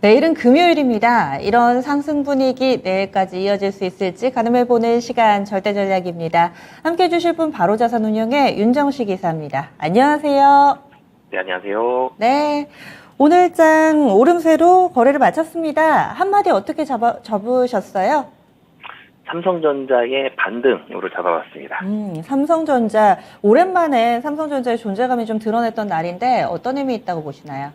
내일은 금요일입니다. 이런 상승 분위기 내일까지 이어질 수 있을지 가늠해보는 시간 절대전략입니다. 함께해 주실 분 바로 자산운용의 윤정식 이사입니다. 안녕하세요. 네, 안녕하세요. 네, 오늘장 오름세로 거래를 마쳤습니다. 한마디 어떻게 접으셨어요? 삼성전자의 반등으로 잡아봤습니다. 삼성전자, 오랜만에 삼성전자의 존재감이 좀 드러냈던 날인데 어떤 의미 있다고 보시나요?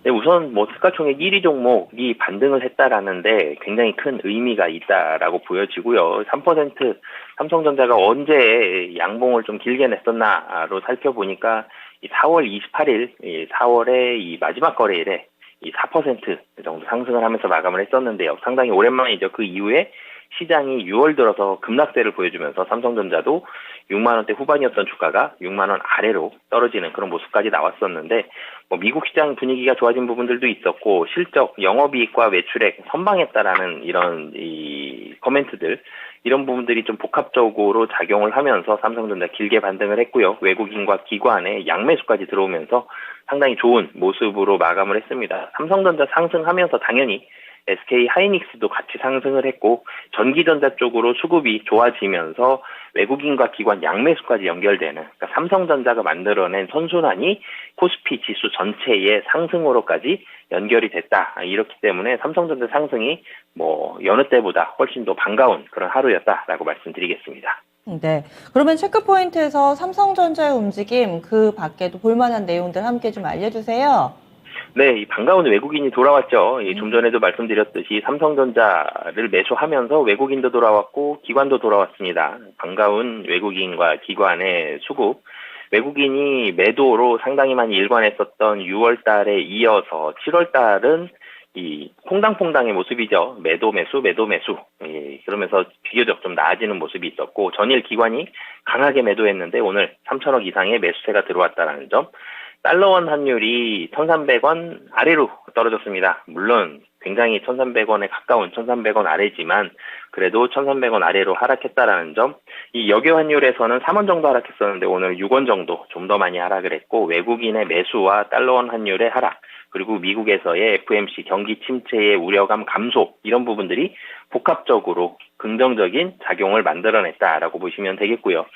네, 우선 시가총액 1위 종목이 반등을 했다라는데 굉장히 큰 의미가 있다라고 보여지고요. 3% 삼성전자가 언제 양봉을 좀 길게 냈었나로 살펴보니까 이 4월 28일, 4월의 이 마지막 거래일에 이 4% 정도 상승을 하면서 마감을 했었는데요. 상당히 오랜만이죠. 그 이후에 시장이 6월 들어서 급락세를 보여주면서 삼성전자도 6만 원대 후반이었던 주가가 6만 원 아래로 떨어지는 그런 모습까지 나왔었는데 미국 시장 분위기가 좋아진 부분들도 있었고 실적, 영업이익과 매출액 선방했다라는 이런 이 코멘트들 이런 부분들이 좀 복합적으로 작용을 하면서 삼성전자 길게 반등을 했고요. 외국인과 기관의 양매수까지 들어오면서 상당히 좋은 모습으로 마감을 했습니다. 삼성전자 상승하면서 당연히 SK 하이닉스도 같이 상승을 했고 전기전자 쪽으로 수급이 좋아지면서 외국인과 기관 양매수까지 연결되는 그러니까 삼성전자가 만들어낸 선순환이 코스피 지수 전체의 상승으로까지 연결이 됐다. 이렇기 때문에 삼성전자 상승이 여느 때보다 훨씬 더 반가운 그런 하루였다라고 말씀드리겠습니다. 네. 그러면 체크포인트에서 삼성전자의 움직임 그 밖에도 볼만한 내용들 함께 좀 알려주세요. 네, 이 반가운 외국인이 돌아왔죠. 좀 전에도 말씀드렸듯이 삼성전자를 매수하면서 외국인도 돌아왔고 기관도 돌아왔습니다. 반가운 외국인과 기관의 수급. 외국인이 매도로 상당히 많이 일관했었던 6월 달에 이어서 7월 달은 이 퐁당퐁당의 모습이죠. 매도 매수. 그러면서 비교적 좀 나아지는 모습이 있었고 전일 기관이 강하게 매도했는데 오늘 3천억 이상의 매수세가 들어왔다는 점. 달러원 환율이 1,300원 아래로 떨어졌습니다. 물론 굉장히 1,300원에 가까운 1,300원 아래지만 그래도 1,300원 아래로 하락했다라는 점. 이 여교 환율에서는 3원 정도 하락했었는데 오늘 6원 정도 좀 더 많이 하락을 했고 외국인의 매수와 달러원 환율의 하락 그리고 미국에서의 FMC 경기 침체의 우려감 감소 이런 부분들이 복합적으로 긍정적인 작용을 만들어냈다라고 보시면 되겠고요.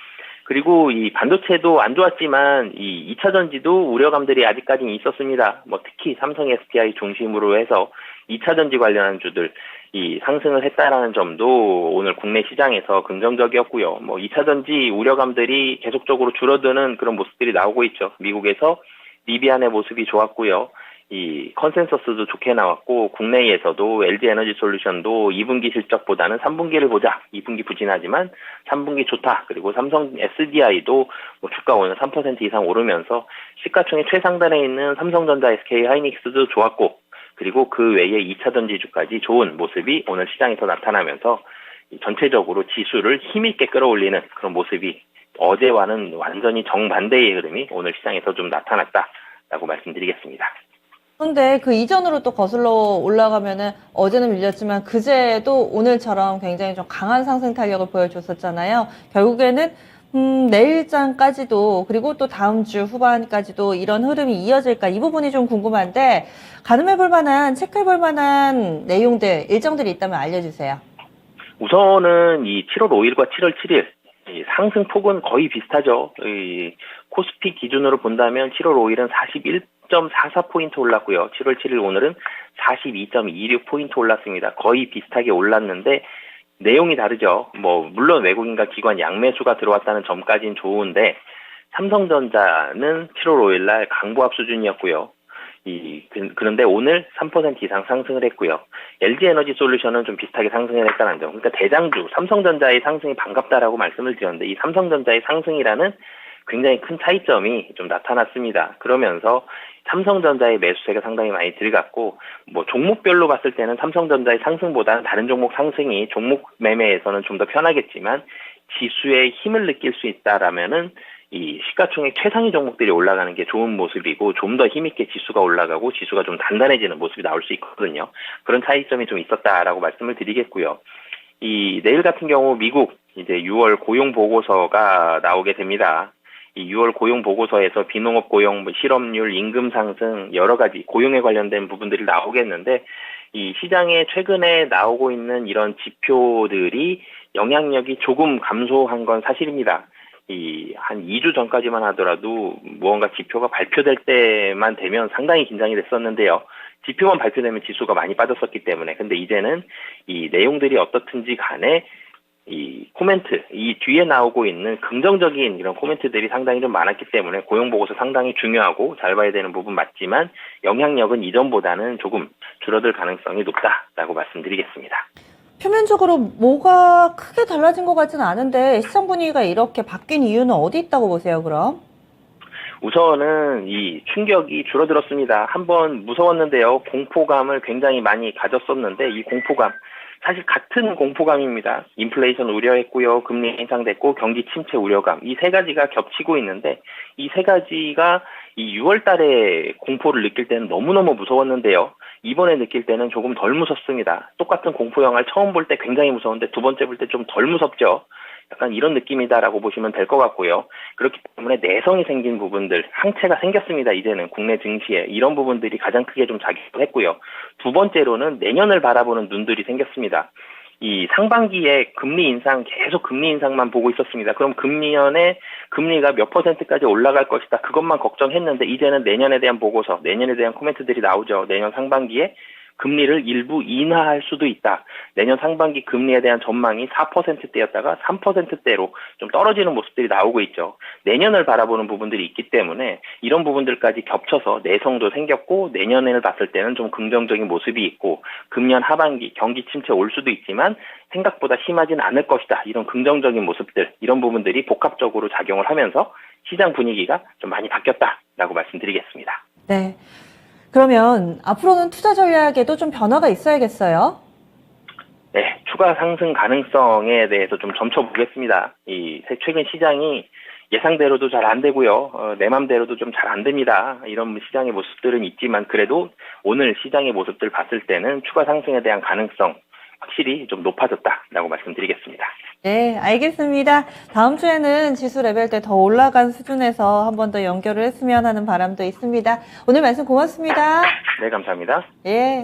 그리고 이 반도체도 안 좋았지만 이 2차 전지도 우려감들이 아직까지는 있었습니다. 특히 삼성 SDI 중심으로 해서 2차 전지 관련한 주들 이 상승을 했다라는 점도 오늘 국내 시장에서 긍정적이었고요. 2차 전지 우려감들이 계속적으로 줄어드는 그런 모습들이 나오고 있죠. 미국에서 리비안의 모습이 좋았고요. 이 컨센서스도 좋게 나왔고 국내에서도 LG에너지솔루션도 2분기 실적보다는 3분기를 보자. 2분기 부진하지만 3분기 좋다. 그리고 삼성 SDI도 주가 오늘 3% 이상 오르면서 시가총액 최상단에 있는 삼성전자, SK 하이닉스도 좋았고 그리고 그 외에 2차 전지주까지 좋은 모습이 오늘 시장에서 나타나면서 전체적으로 지수를 힘있게 끌어올리는 그런 모습이 어제와는 완전히 정반대의 흐름이 오늘 시장에서 좀 나타났다라고 말씀드리겠습니다. 그런데 그 이전으로 또 거슬러 올라가면은 어제는 밀렸지만 그제도 오늘처럼 굉장히 좀 강한 상승 탄력을 보여줬었잖아요. 결국에는 내일장까지도 그리고 또 다음 주 후반까지도 이런 흐름이 이어질까 이 부분이 좀 궁금한데 가늠해볼 만한 체크해볼 만한 내용들 일정들이 있다면 알려주세요. 우선은 이 7월 5일과 7월 7일 이 상승폭은 거의 비슷하죠. 이 코스피 기준으로 본다면 7월 5일은 41.44포인트 올랐고요. 7월 7일 오늘은 42.26포인트 올랐습니다. 거의 비슷하게 올랐는데 내용이 다르죠. 물론 외국인과 기관 양매수가 들어왔다는 점까지는 좋은데 삼성전자는 7월 5일 날 강보합 수준이었고요. 그런데 오늘 3% 이상 상승을 했고요. LG에너지솔루션은 좀 비슷하게 상승을 했다는 점. 그러니까 대장주 삼성전자의 상승이 반갑다라고 말씀을 드렸는데 이 삼성전자의 상승이라는 굉장히 큰 차이점이 좀 나타났습니다. 그러면서 삼성전자의 매수세가 상당히 많이 들어갔고 종목별로 봤을 때는 삼성전자의 상승보다는 다른 종목 상승이 종목 매매에서는 좀 더 편하겠지만 지수의 힘을 느낄 수 있다라면은 이 시가총액 최상위 종목들이 올라가는 게 좋은 모습이고 좀 더 힘있게 지수가 올라가고 지수가 좀 단단해지는 모습이 나올 수 있거든요. 그런 차이점이 좀 있었다라고 말씀을 드리겠고요. 이 내일 같은 경우 미국 이제 6월 고용 보고서가 나오게 됩니다. 이 6월 고용 보고서에서 비농업 고용, 실업률, 임금 상승 여러 가지 고용에 관련된 부분들이 나오겠는데 이 시장에 최근에 나오고 있는 이런 지표들이 영향력이 조금 감소한 건 사실입니다. 한 2주 전까지만 하더라도 무언가 지표가 발표될 때만 되면 상당히 긴장이 됐었는데요. 지표만 발표되면 지수가 많이 빠졌었기 때문에. 근데 이제는 이 내용들이 어떻든지 간에 이 코멘트, 이 뒤에 나오고 있는 긍정적인 이런 코멘트들이 상당히 좀 많았기 때문에 고용보고서 상당히 중요하고 잘 봐야 되는 부분 맞지만 영향력은 이전보다는 조금 줄어들 가능성이 높다라고 말씀드리겠습니다. 표면적으로 뭐가 크게 달라진 것 같지는 않은데 시장 분위기가 이렇게 바뀐 이유는 어디 있다고 보세요, 그럼? 우선은 이 충격이 줄어들었습니다. 한번 무서웠는데요. 공포감을 굉장히 많이 가졌었는데 이 공포감, 사실 같은 공포감입니다. 인플레이션 우려했고요. 금리 인상됐고 경기 침체 우려감. 이 세 가지가 겹치고 있는데 이 세 가지가 이 6월 달에 공포를 느낄 때는 너무너무 무서웠는데요. 이번에 느낄 때는 조금 덜 무섭습니다. 똑같은 공포 영화를 처음 볼 때 굉장히 무서운데 두 번째 볼 때 좀 덜 무섭죠. 약간 이런 느낌이다라고 보시면 될 것 같고요. 그렇기 때문에 내성이 생긴 부분들, 항체가 생겼습니다. 이제는 국내 증시에 이런 부분들이 가장 크게 좀 작용을 했고요. 두 번째로는 내년을 바라보는 눈들이 생겼습니다. 이 상반기에 금리 인상, 계속 금리 인상만 보고 있었습니다. 그럼 금년에 금리가 몇 %까지 올라갈 것이다. 그것만 걱정했는데 이제는 내년에 대한 보고서, 내년에 대한 코멘트들이 나오죠. 내년 상반기에 금리를 일부 인하할 수도 있다. 내년 상반기 금리에 대한 전망이 4%대였다가 3%대로 좀 떨어지는 모습들이 나오고 있죠. 내년을 바라보는 부분들이 있기 때문에 이런 부분들까지 겹쳐서 내성도 생겼고 내년을 봤을 때는 좀 긍정적인 모습이 있고 금년 하반기 경기 침체 올 수도 있지만 생각보다 심하진 않을 것이다. 이런 긍정적인 모습들, 이런 부분들이 복합적으로 작용을 하면서 시장 분위기가 좀 많이 바뀌었다라고 말씀드리겠습니다. 네. 그러면 앞으로는 투자 전략에도 좀 변화가 있어야겠어요? 네, 추가 상승 가능성에 대해서 좀 점쳐보겠습니다. 최근 시장이 예상대로도 잘 안 되고요. 내 맘대로도 좀 잘 안 됩니다. 이런 시장의 모습들은 있지만 그래도 오늘 시장의 모습들 봤을 때는 추가 상승에 대한 가능성 확실히 좀 높아졌다라고 말씀드리겠습니다. 네, 알겠습니다. 다음 주에는 지수 레벨대 더 올라간 수준에서 한 번 더 연결을 했으면 하는 바람도 있습니다. 오늘 말씀 고맙습니다. 네, 감사합니다. 예.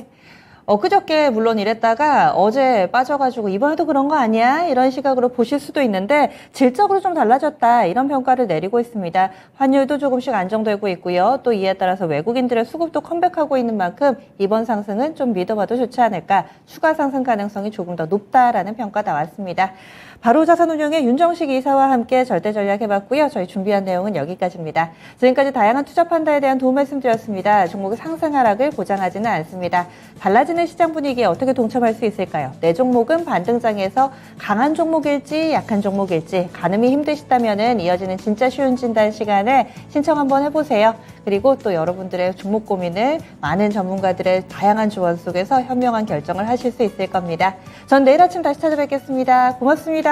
엊그저께 물론 이랬다가 어제 빠져가지고 이번에도 그런 거 아니야? 이런 시각으로 보실 수도 있는데 질적으로 좀 달라졌다. 이런 평가를 내리고 있습니다. 환율도 조금씩 안정되고 있고요. 또 이에 따라서 외국인들의 수급도 컴백하고 있는 만큼 이번 상승은 좀 믿어봐도 좋지 않을까. 추가 상승 가능성이 조금 더 높다라는 평가 나왔습니다. 바로 자산운용의 윤정식 이사와 함께 절대 전략 해봤고요. 저희 준비한 내용은 여기까지입니다. 지금까지 다양한 투자 판단에 대한 도움 말씀드렸습니다. 종목의 상승 하락을 보장하지는 않습니다. 달라지는 시장 분위기에 어떻게 동참할 수 있을까요? 내 종목은 반등장에서 강한 종목일지 약한 종목일지 가늠이 힘드시다면은 이어지는 진짜 쉬운 진단 시간을 신청 한번 해보세요. 그리고 또 여러분들의 종목 고민을 많은 전문가들의 다양한 조언 속에서 현명한 결정을 하실 수 있을 겁니다. 전 내일 아침 다시 찾아뵙겠습니다. 고맙습니다.